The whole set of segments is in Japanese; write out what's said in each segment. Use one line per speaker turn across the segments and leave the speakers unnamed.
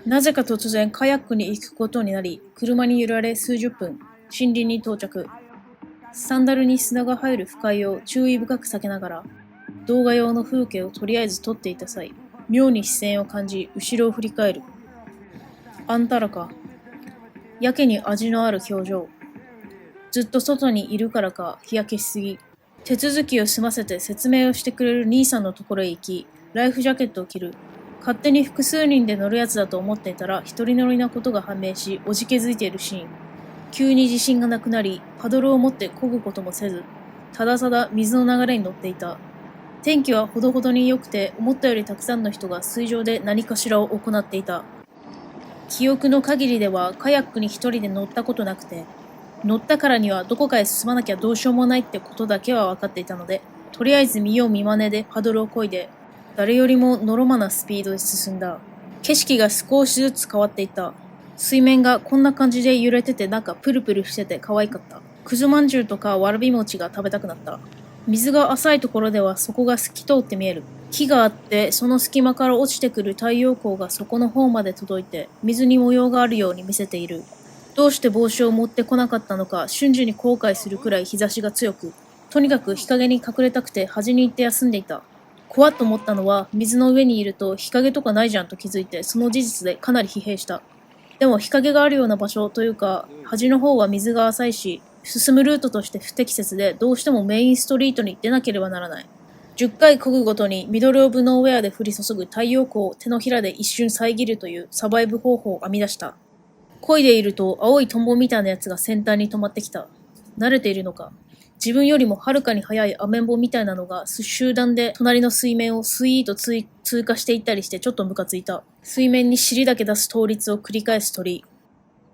なぜか突然カヤックに行くことになり、車に揺られ数十分、森林に到着。サンダルに砂が入る不快を注意深く避けながら、動画用の風景をとりあえず撮っていた際、妙に視線を感じ、後ろを振り返る。あんたらか。やけに味のある表情。ずっと外にいるからか日焼けしすぎ。手続きを済ませて説明をしてくれる兄さんのところへ行き、ライフジャケットを着る。勝手に複数人で乗るやつだと思っていたら一人乗りなことが判明し、おじけづいているシーン。急に自信がなくなり、パドルを持って漕ぐこともせず、ただただ水の流れに乗っていた。天気はほどほどに良くて、思ったよりたくさんの人が水上で何かしらを行っていた。記憶の限りではカヤックに一人で乗ったことなくて、乗ったからにはどこかへ進まなきゃどうしようもないってことだけは分かっていたので、とりあえず見よう見まねでパドルを漕いで、誰よりものろまなスピードで進んだ。景色が少しずつ変わっていた。水面がこんな感じで揺れててなんかプルプルしてて可愛かった。くずまんじゅうとかわらび餅が食べたくなった。水が浅いところでは底が透き通って見える。木があって、その隙間から落ちてくる太陽光が底の方まで届いて、水に模様があるように見せている。どうして帽子を持ってこなかったのか瞬時に後悔するくらい日差しが強く、とにかく日陰に隠れたくて端に行って休んでいた。怖っと思ったのは、水の上にいると日陰とかないじゃんと気づいて、その事実でかなり疲弊した。でも日陰があるような場所というか、端の方は水が浅いし、進むルートとして不適切で、どうしてもメインストリートに出なければならない。10回漕ぐごとにミドルオブノーウェアで降り注ぐ太陽光を手のひらで一瞬遮るというサバイブ方法を編み出した。漕いでいると青いトンボみたいなやつが先端に止まってきた。慣れているのか。自分よりもはるかに速いアメンボみたいなのが集団で隣の水面をスイート通過していったりしてちょっとムカついた。水面に尻だけ出す倒立を繰り返す鳥。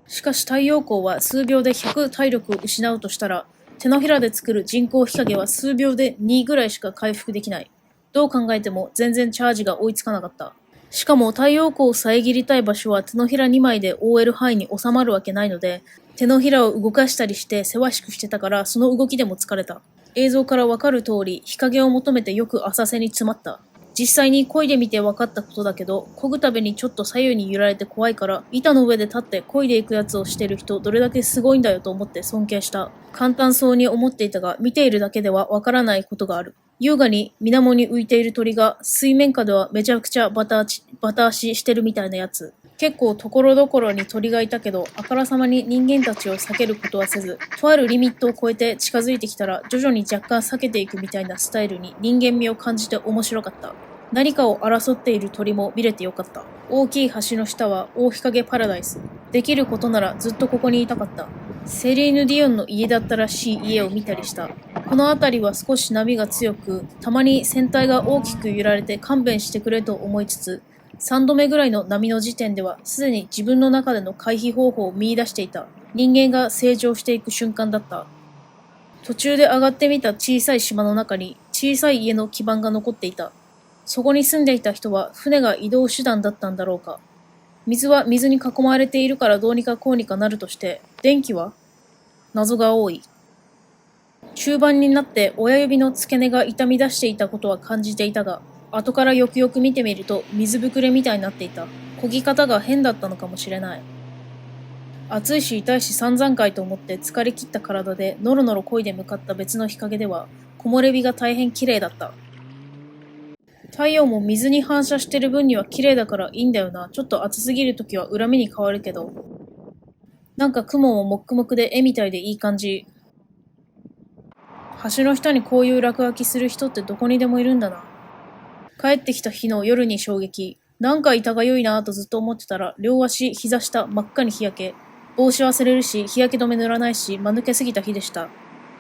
しかし太陽光は数秒で100体力を失うとしたら、手のひらで作る人工日陰は数秒で2ぐらいしか回復できない。どう考えても全然チャージが追いつかなかった。しかも太陽光を遮りたい場所は手のひら2枚で覆える範囲に収まるわけないので、手のひらを動かしたりしてせわしくしてたからその動きでも疲れた。映像からわかる通り、日陰を求めてよく浅瀬に詰まった。実際に漕いでみて分かったことだけど、漕ぐたびにちょっと左右に揺られて怖いから、板の上で立って漕いでいくやつをしてる人どれだけすごいんだよと思って尊敬した。簡単そうに思っていたが、見ているだけでは分からないことがある。優雅に水面に浮いている鳥が、水面下ではめちゃくちゃバタ足してるみたいなやつ。結構ところどころに鳥がいたけど、あからさまに人間たちを避けることはせず、とあるリミットを超えて近づいてきたら徐々に若干避けていくみたいなスタイルに人間味を感じて面白かった。何かを争っている鳥も見れてよかった。大きい橋の下は大日陰パラダイス。できることならずっとここにいたかった。セリーヌ・ディオンの家だったらしい家を見たりした。この辺りは少し波が強く、たまに船体が大きく揺られて勘弁してくれと思いつつ、3度目ぐらいの波の時点ではすでに自分の中での回避方法を見出していた。人間が成長していく瞬間だった。途中で上がってみた小さい島の中に小さい家の基盤が残っていた。そこに住んでいた人は船が移動手段だったんだろうか。水は水に囲まれているからどうにかこうにかなるとして、電気は謎が多い。中盤になって親指の付け根が痛み出していたことは感じていたが、後からよくよく見てみると水ぶくれみたいになっていた。漕ぎ方が変だったのかもしれない。暑いし痛いし散々かいと思って疲れ切った体でノロノロ漕いで向かった別の日陰では、木漏れ日が大変綺麗だった。太陽も水に反射してる分には綺麗だからいいんだよな。ちょっと暑すぎるときは恨みに変わるけど。なんか雲ももっくもくで絵みたいでいい感じ。橋の下にこういう落書きする人ってどこにでもいるんだな。帰ってきた日の夜に衝撃。なんか痛がゆいなぁとずっと思ってたら、両足、膝下、真っ赤に日焼け。帽子忘れるし、日焼け止め塗らないし、間抜けすぎた日でした。